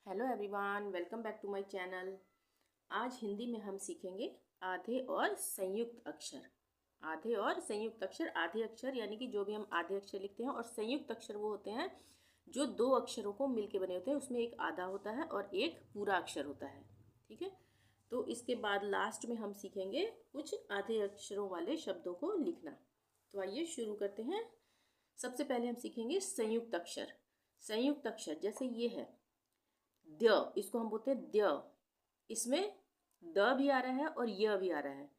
Hello everyone, welcome back to my channel. आज हिंदी में हम सीखेंगे आधे और संयुक्त अक्षर। आधे और संयुक्त अक्षर, आधे अक्षर यानी कि जो भी हम आधे अक्षर लिखते हैं, और संयुक्त अक्षर वो होते हैं जो दो अक्षरों को मिलके बने होते हैं। उसमें एक आधा होता है और एक पूरा अक्षर होता है। ठीक है, तो इसके बाद लास्ट में हम सीखेंगे कुछ आधे अक्षरों वाले शब्दों को लिखना। तो आइए शुरू करते हैं। सबसे पहले हम सीखेंगे संयुक्त अक्षर। संयुक्त अक्षर जैसे ये है द, इसको हम बोलते हैं द। इसमें द भी आ रहा है और य भी आ रहा है।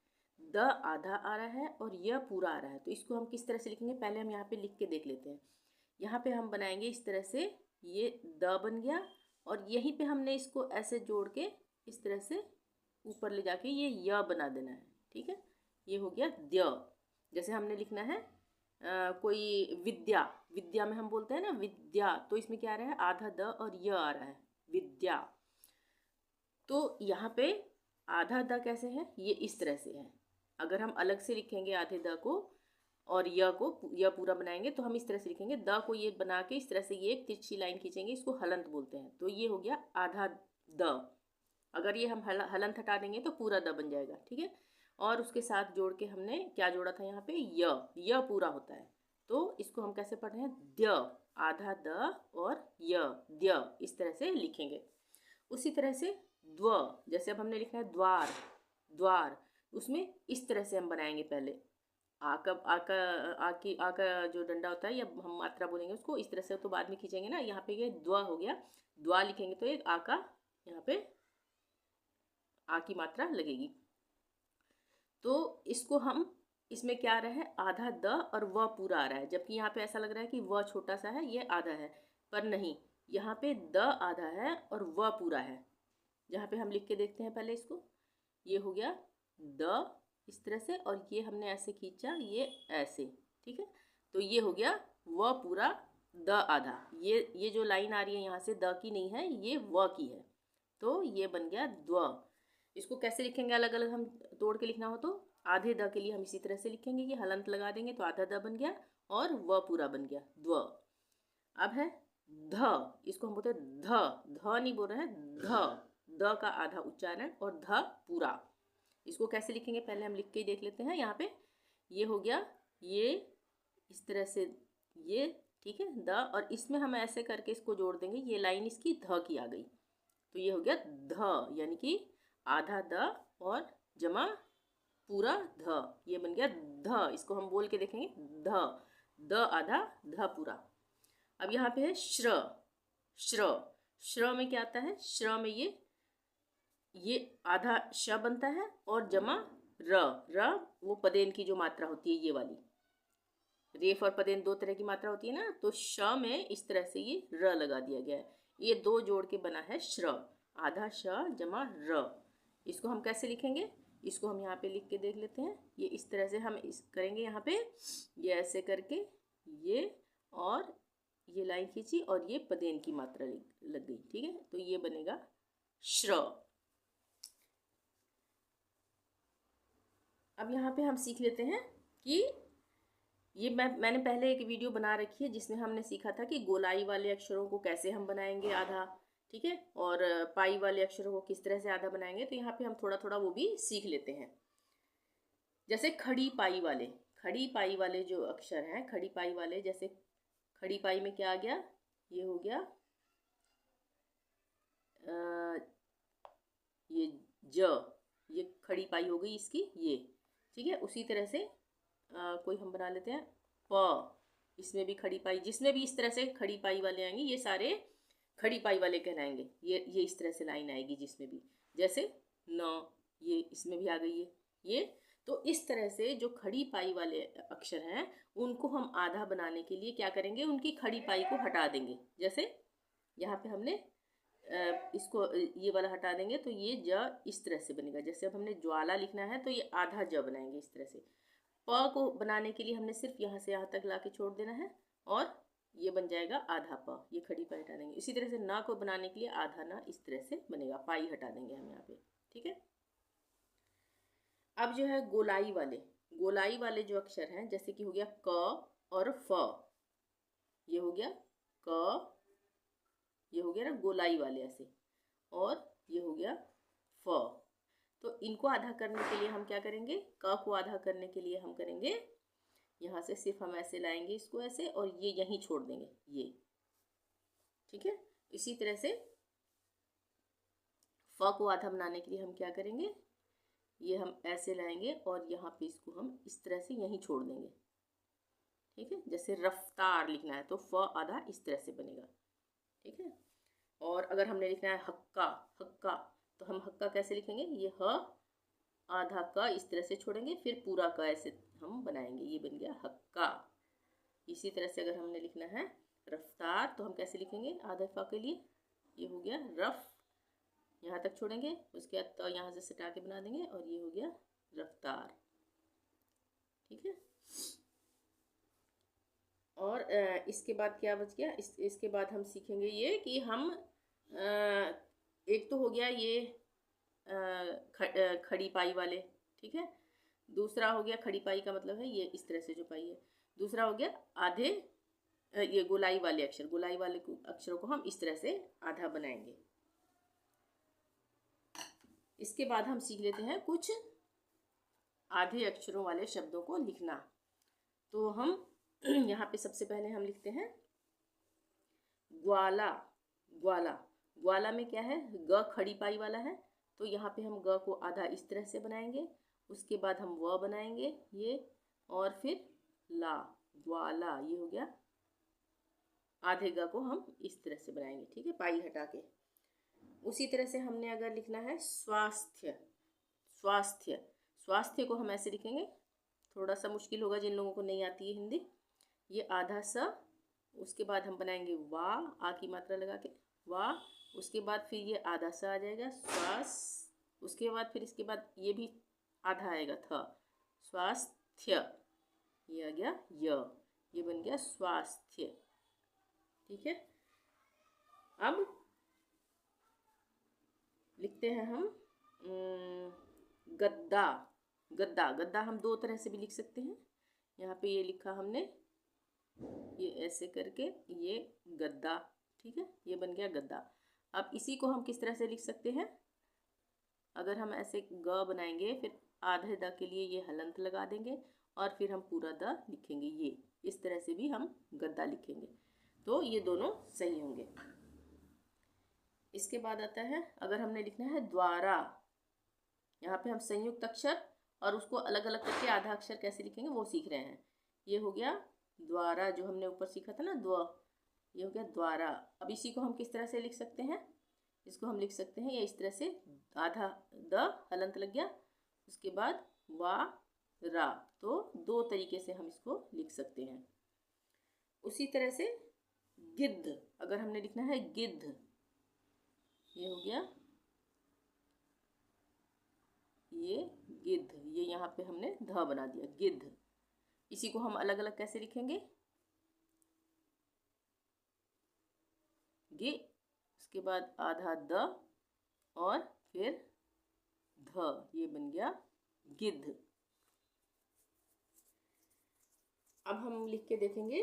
द आधा आ रहा है और य पूरा आ रहा है। तो इसको हम किस तरह से लिखेंगे, पहले हम यहाँ पे लिख के देख लेते हैं। यहाँ पे हम बनाएंगे इस तरह से, ये द बन गया और यहीं पे हमने इसको ऐसे जोड़ के इस तरह से ऊपर ले जाके ये य बना देना है। ठीक है, ये हो गया द। जैसे हमने लिखना है कोई विद्या, विद्या में हम बोलते हैं ना विद्या, तो इसमें क्या आ रहा है, आधा द और य आ रहा है, विद्या। तो यहाँ पे आधा द कैसे है, ये इस तरह से है। अगर हम अलग से लिखेंगे आधे द को और य को, य पूरा बनाएंगे तो हम इस तरह से लिखेंगे। द को ये बना के इस तरह से ये एक तिरछी लाइन खींचेंगे, इसको हलंत बोलते हैं। तो ये हो गया आधा द। अगर ये हम हलंत हटा देंगे तो पूरा द बन जाएगा। ठीक है, और उसके साथ जोड़ के हमने क्या जोड़ा था यहाँ पे, य पूरा होता है। तो इसको हम कैसे पढ़ रहे हैं, द, आधा द और य, द्य, इस तरह से लिखेंगे। उसी तरह से द्व, जैसे अब हमने लिखा है द्वार, द्वार, उसमें इस तरह से हम बनाएंगे। पहले आ का जो डंडा होता है या हम मात्रा बोलेंगे उसको इस तरह से, तो बाद में खींचेंगे ना। यहाँ पे ये द्व हो गया, द्वा लिखेंगे तो एक आ का यहाँ पे आ की मात्रा लगेगी। तो इसको हम, इसमें क्या आ रहा है, आधा द और व पूरा आ रहा है। जबकि यहाँ पे ऐसा लग रहा है कि व छोटा सा है, ये आधा है, पर नहीं, यहाँ पे द आधा है और व पूरा है। जहाँ पे हम लिख के देखते हैं पहले इसको, ये हो गया द इस तरह से, और ये हमने ऐसे खींचा, ये ऐसे। ठीक है, तो ये हो गया व पूरा द आधा। ये जो लाइन आ रही है यहाँ से द की नहीं है, ये व की है। तो ये बन गया द्व। इसको कैसे लिखेंगे, अलग अलग हम तोड़ के लिखना हो तो आधे द के लिए हम इसी तरह से लिखेंगे, ये हलंत लगा देंगे तो आधा द बन गया और व पूरा बन गया द्व। अब है ध, इसको हम बोलते हैं ध नहीं बोल रहे हैं, द का आधा उच्चारण और ध पूरा। इसको कैसे लिखेंगे, पहले हम लिख के ही देख लेते हैं। यहाँ पे ये हो गया, ये इस तरह से ये, ठीक है, द, और इसमें हम ऐसे करके इसको जोड़ देंगे, ये लाइन इसकी ध की आ गई। तो ये हो गया ध, यानी कि आधा द और जमा पूरा ध, ये बन गया ध। इसको हम बोल के देखेंगे, ध आधा ध पूरा। अब यहाँ पे है श्र, श्र, श्र में क्या आता है, श्र में ये आधा श बनता है और जमा र वो पदेन की जो मात्रा होती है, ये वाली। रेफ और पदेन दो तरह की मात्रा होती है ना, तो श में इस तरह से ये र लगा दिया गया है। ये दो जोड़ के बना है श्र, आधा श जमा र। इसको हम कैसे लिखेंगे, इसको हम यहाँ पे लिख के देख लेते हैं। ये इस तरह से हम इस करेंगे, यहाँ पे ये ऐसे करके ये, और ये लाइन खींची और ये पदेन की मात्रा लग गई। ठीक है, तो ये बनेगा श्र। अब यहाँ पे हम सीख लेते हैं कि ये मैंने पहले एक वीडियो बना रखी है जिसमें हमने सीखा था कि गोलाई वाले अक्षरों को कैसे हम बनाएंगे आधा, ठीक है, और पाई वाले अक्षरों को किस तरह से आधा बनाएंगे। तो यहाँ पे हम थोड़ा थोड़ा वो भी सीख लेते हैं। जैसे खड़ी पाई वाले जो अक्षर हैं, खड़ी पाई वाले, जैसे खड़ी पाई में क्या आ गया, ये हो गया ये ज, ये खड़ी पाई हो गई इसकी ये। ठीक है, उसी तरह से कोई हम बना लेते हैं प, इसमें भी खड़ी पाई, जिसमें भी इस तरह से खड़ी पाई वाले आएंगे ये सारे खड़ी पाई वाले कहलाएंगे। ये इस तरह से लाइन आएगी जिसमें भी, जैसे न, ये इसमें भी आ गई है ये। तो इस तरह से जो खड़ी पाई वाले अक्षर हैं उनको हम आधा बनाने के लिए क्या करेंगे, उनकी खड़ी पाई को हटा देंगे। जैसे यहाँ पे हमने इसको ये वाला हटा देंगे तो ये ज इस तरह से बनेगा। जैसे अब हमने ज्वाला लिखना है तो ये आधा ज बनाएंगे इस तरह से। प को बनाने के लिए हमने सिर्फ यहाँ से यहाँ तक ला के छोड़ देना है और ये बन जाएगा आधा प, ये खड़ी पाई हटा देंगे। इसी तरह से ना को बनाने के लिए आधा ना इस तरह से बनेगा, पाई हटा देंगे हम यहाँ पे। ठीक है, अब जो है गोलाई वाले जो अक्षर हैं, जैसे कि हो गया क और फ, ये हो गया क, ये हो गया ना गोलाई वाले ऐसे, और ये हो गया फ। तो इनको आधा करने के लिए हम क्या करेंगे, क को आधा करने के लिए हम करेंगे, यहाँ से सिर्फ हम ऐसे लाएंगे इसको ऐसे, और ये यहीं छोड़ देंगे ये, ठीक है। इसी तरह से फ को आधा बनाने के लिए हम क्या करेंगे, ये हम ऐसे लाएंगे और यहाँ पे इसको हम इस तरह से यहीं छोड़ देंगे, ठीक है। जैसे रफ्तार लिखना है तो फ आधा इस तरह से बनेगा, ठीक है। और अगर हमने लिखना है हक्का, हक्का, तो हम हक्का कैसे लिखेंगे, ये ह आधा क इस तरह से छोड़ेंगे, फिर पूरा क ऐसे हम बनाएंगे, ये बन गया हक्का। इसी तरह से अगर हमने लिखना है रफ्तार तो हम कैसे लिखेंगे, आधे फ के लिए, ये हो गया रफ, यहाँ तक छोड़ेंगे, उसके बाद तो यहाँ से सटा के बना देंगे, और ये हो गया रफ्तार, ठीक है। और इसके बाद क्या बच गया, इसके बाद हम सीखेंगे ये कि हम एक तो हो गया ये खड़ी पाई वाले, ठीक है। दूसरा हो गया, खड़ी पाई का मतलब है ये इस तरह से जो पाई है। दूसरा हो गया आधे ये गोलाई वाले अक्षर, गोलाई वाले अक्षरों को हम इस तरह से आधा बनाएंगे। इसके बाद हम सीख लेते हैं कुछ आधे अक्षरों वाले शब्दों को लिखना। तो हम यहाँ पे सबसे पहले हम लिखते हैं ग्वाला, ग्वाला। ग्वाला में क्या है, ग खड़ी पाई वाला है, तो यहाँ पे हम ग को आधा इस तरह से बनाएंगे, उसके बाद हम व बनाएंगे ये, और फिर ला, ग्वाला, ये हो गया। आधे ग को हम इस तरह से बनाएंगे, ठीक है, पाई हटा के। उसी तरह से हमने अगर लिखना है स्वास्थ्य, स्वास्थ्य, स्वास्थ्य को हम ऐसे लिखेंगे, थोड़ा सा मुश्किल होगा जिन लोगों को नहीं आती है हिंदी। ये आधा स, उसके बाद हम बनाएंगे वा, आ की मात्रा लगा के वा, उसके बाद फिर ये आधा सा आ जाएगा श्वास, उसके बाद फिर इसके बाद ये भी आधा आएगा थ, स्वास्थ्य, ये आ गया य, ये बन गया स्वास्थ्य, ठीक है। अब लिखते हैं हम गद्दा, गद्दा। गद्दा हम दो तरह से भी लिख सकते हैं, यहाँ पे ये लिखा हमने, ये ऐसे करके ये गद्दा, ठीक है, ये बन गया गद्दा। अब इसी को हम किस तरह से लिख सकते हैं, अगर हम ऐसे ग बनाएंगे, फिर आधे द के लिए ये हलंत लगा देंगे, और फिर हम पूरा द लिखेंगे, ये इस तरह से भी हम गद्दा लिखेंगे, तो ये दोनों सही होंगे। इसके बाद आता है, अगर हमने लिखना है द्वारा, यहाँ पे हम संयुक्त अक्षर और उसको अलग अलग करके आधा अक्षर कैसे लिखेंगे वो सीख रहे हैं। ये हो गया द्वारा, जो हमने ऊपर सीखा था ना द्व, ये हो गया द्वारा। अब इसी को हम किस तरह से लिख सकते हैं, इसको हम लिख सकते हैं ये इस तरह से, आधा द हलंत लग गया, उसके बाद वा रा, तो दो तरीके से हम इसको लिख सकते हैं। उसी तरह से गिद्ध, अगर हमने लिखना है गिद्ध, ये हो गया ये गिद्ध, ये यहाँ पे हमने ध बना दिया गिद्ध। इसी को हम अलग अलग कैसे लिखेंगे, गे, उसके बाद आधा द और फिर ध, ये बन गया गिद्ध। अब हम लिख के देखेंगे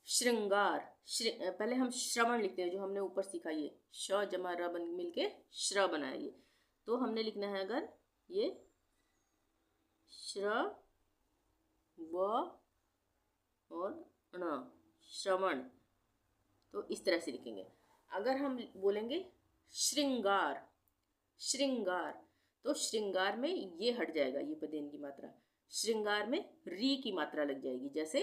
श्रृंगार। पहले हम श्रवण लिखते हैं, जो हमने ऊपर सीखा, ये श जमा र बन मिलके श्र बनाया, ये तो हमने लिखना है, अगर ये श्र व और ण, श्रवण, तो इस तरह से लिखेंगे। अगर हम बोलेंगे श्रृंगार, श्रृंगार, तो श्रृंगार में ये हट जाएगा, ये पदेन की मात्रा, श्रृंगार में री की मात्रा लग जाएगी, जैसे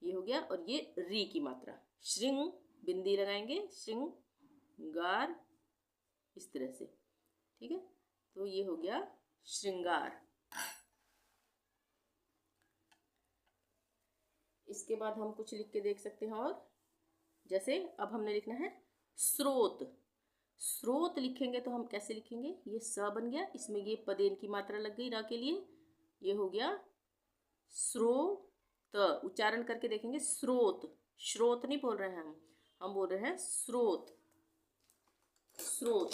ये हो गया, और ये री की मात्रा, श्रृंग बिंदी लगाएंगे, श्रृंगार, इस तरह से, ठीक है, तो ये हो गया श्रृंगार। इसके बाद हम कुछ लिख के देख सकते हैं, और जैसे अब हमने लिखना है स्रोत। स्रोत लिखेंगे तो हम कैसे लिखेंगे, ये स बन गया, इसमें ये पदेन की मात्रा लग गई रा के लिए, ये हो गया स्रोत। उच्चारण करके देखेंगे स्रोत, श्रोत नहीं बोल रहे हैं हम बोल रहे हैं स्रोत, स्रोत।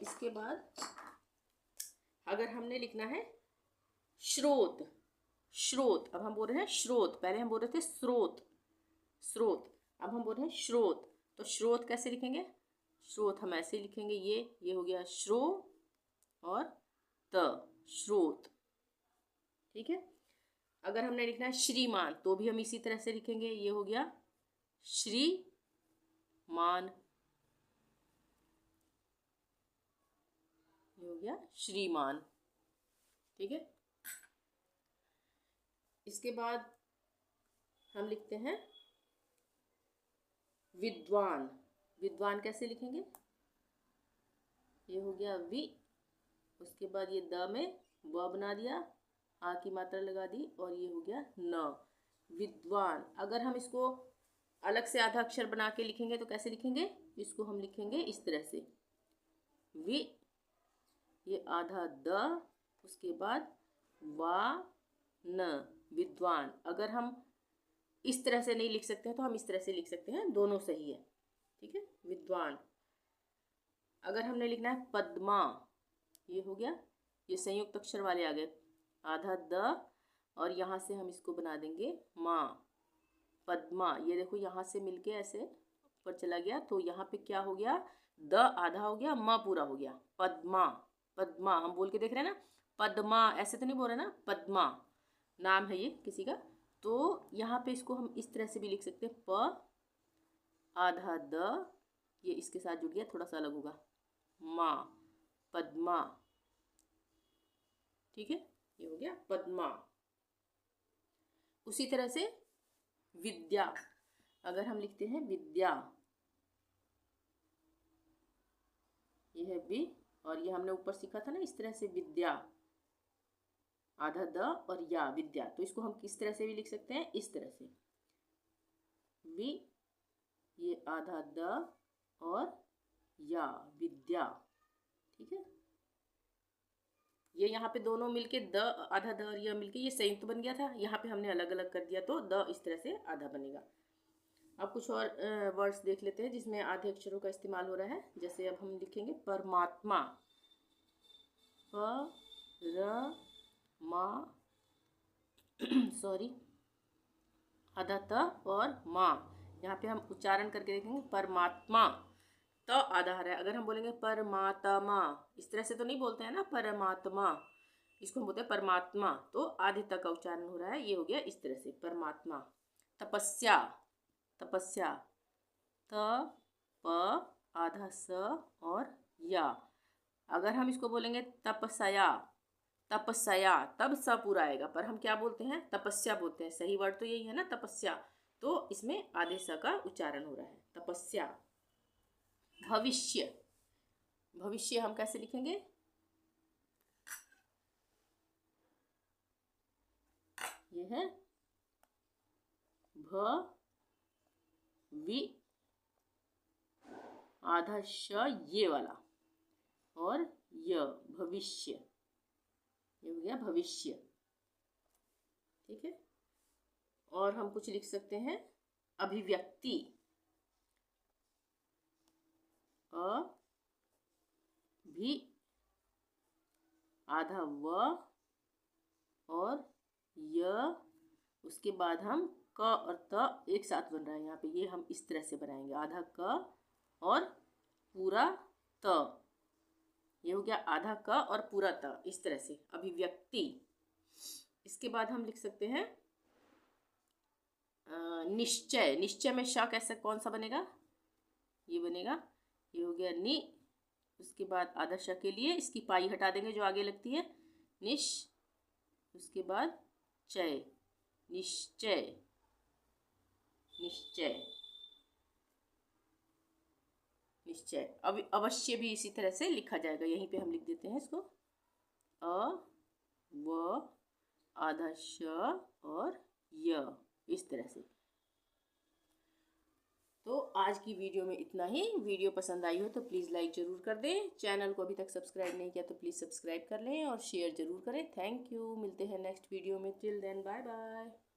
इसके बाद अगर हमने लिखना है श्रोत, स्रोत, अब हम बोल रहे हैं स्रोत, पहले हम बोल रहे थे स्रोत, स्रोत, अब हम बोल रहे हैं स्रोत। तो स्रोत कैसे लिखेंगे? स्रोत हम ऐसे लिखेंगे, ये हो गया श्रो और त, स्रोत। ठीक है। अगर हमने लिखना है श्रीमान तो भी हम इसी तरह से लिखेंगे, ये हो गया श्रीमान, ये हो गया श्रीमान। ठीक है। इसके बाद हम लिखते हैं विद्वान। विद्वान कैसे लिखेंगे? ये हो गया वि, उसके बाद ये द में व बना दिया, आ की मात्रा लगा दी और ये हो गया न, विद्वान। अगर हम इसको अलग से आधा अक्षर बना के लिखेंगे तो कैसे लिखेंगे? इसको हम लिखेंगे इस तरह से, वि, ये आधा द, उसके बाद वा न, विद्वान। अगर हम इस तरह से नहीं लिख सकते हैं तो हम इस तरह से लिख सकते हैं, दोनों सही है। ठीक है, विद्वान। अगर हमने लिखना है पद्मा, ये हो गया, ये संयुक्त अक्षर वाले आ गए, आधा द और यहाँ से हम इसको बना देंगे माँ, पद्मा। ये देखो यहाँ से मिलके ऐसे ऊपर चला गया, तो यहाँ पे क्या हो गया? द आधा हो गया, माँ पूरा हो गया, पद्मा। पद्मा हम बोल के देख रहे हैं ना, पद्मा ऐसे तो नहीं बोल रहे ना, पद्मा नाम है ये किसी का। तो यहाँ पे इसको हम इस तरह से भी लिख सकते हैं, प आधा द, ये इसके साथ जुड़ गया, थोड़ा सा अलग होगा, माँ, पद्मा। ठीक है, ये हो गया पद्मा। उसी तरह से विद्या, अगर हम लिखते हैं विद्या, ये है वि और ये हमने ऊपर सीखा था ना इस तरह से, विद्या, आधा द और या, विद्या। तो इसको हम किस तरह से भी लिख सकते हैं? इस तरह से, वि, ये आधा द और या, विद्या। ठीक है, ये यहाँ पे दोनों मिलके द, आधा द और या मिलके ये संयुक्त बन गया था, यहाँ पे हमने अलग अलग कर दिया तो द इस तरह से आधा बनेगा। अब कुछ और वर्ड्स देख लेते हैं जिसमें आधे अक्षरों का इस्तेमाल हो रहा है। जैसे अब हम लिखेंगे परमात्मा, प र मा सॉरी, आधा त और माँ, यहाँ पे हम उच्चारण करके देखेंगे परमात्मा, त आधा आ रहा है। अगर हम बोलेंगे परमात्मा, इस तरह से तो नहीं बोलते हैं ना, परमात्मा, इसको हम बोलते हैं परमात्मा, तो आधे तक का उच्चारण हो रहा है, ये हो गया इस तरह से, परमात्मा। तपस्या, तपस्या, त प आधा स और या। अगर हम इसको बोलेंगे तपस्या, तपस्या, तब स पूरा आएगा, पर हम क्या बोलते हैं? तपस्या बोलते हैं। सही वर्ड तो यही है ना, तपस्या, तो इसमें आधे स का उच्चारण हो रहा है, तपस्या। भविष्य, भविष्य हम कैसे लिखेंगे? ये है भ वि आधा श ये वाला और य, भविष्य, ये हो गया भविष्य। ठीक है, और हम कुछ लिख सकते हैं, अभिव्यक्ति, अ भी आधा व और य, उसके बाद हम क और त एक साथ बन रहा है यहाँ पे, ये हम इस तरह से बनाएंगे, आधा क और पूरा त, ये हो गया आधा क और पूरा त, इस तरह से अभिव्यक्ति। इसके बाद हम लिख सकते हैं निश्चय। निश्चय में श कैसे, कौन सा बनेगा? ये बनेगा, ये हो गया नि, उसके बाद आधा श के लिए इसकी पाई हटा देंगे जो आगे लगती है, निश, उसके बाद चय, निश्चय, निश्चय, निश्चय। अब अवश्य भी इसी तरह से लिखा जाएगा, यहीं पे हम लिख देते हैं इसको, अ व आधा श और य, इस तरह से। तो आज की वीडियो में इतना ही। वीडियो पसंद आई हो तो प्लीज़ लाइक ज़रूर कर दें, चैनल को अभी तक सब्सक्राइब नहीं किया तो प्लीज़ सब्सक्राइब कर लें और शेयर ज़रूर करें। थैंक यू, मिलते हैं नेक्स्ट वीडियो में, टिल देन बाय बाय।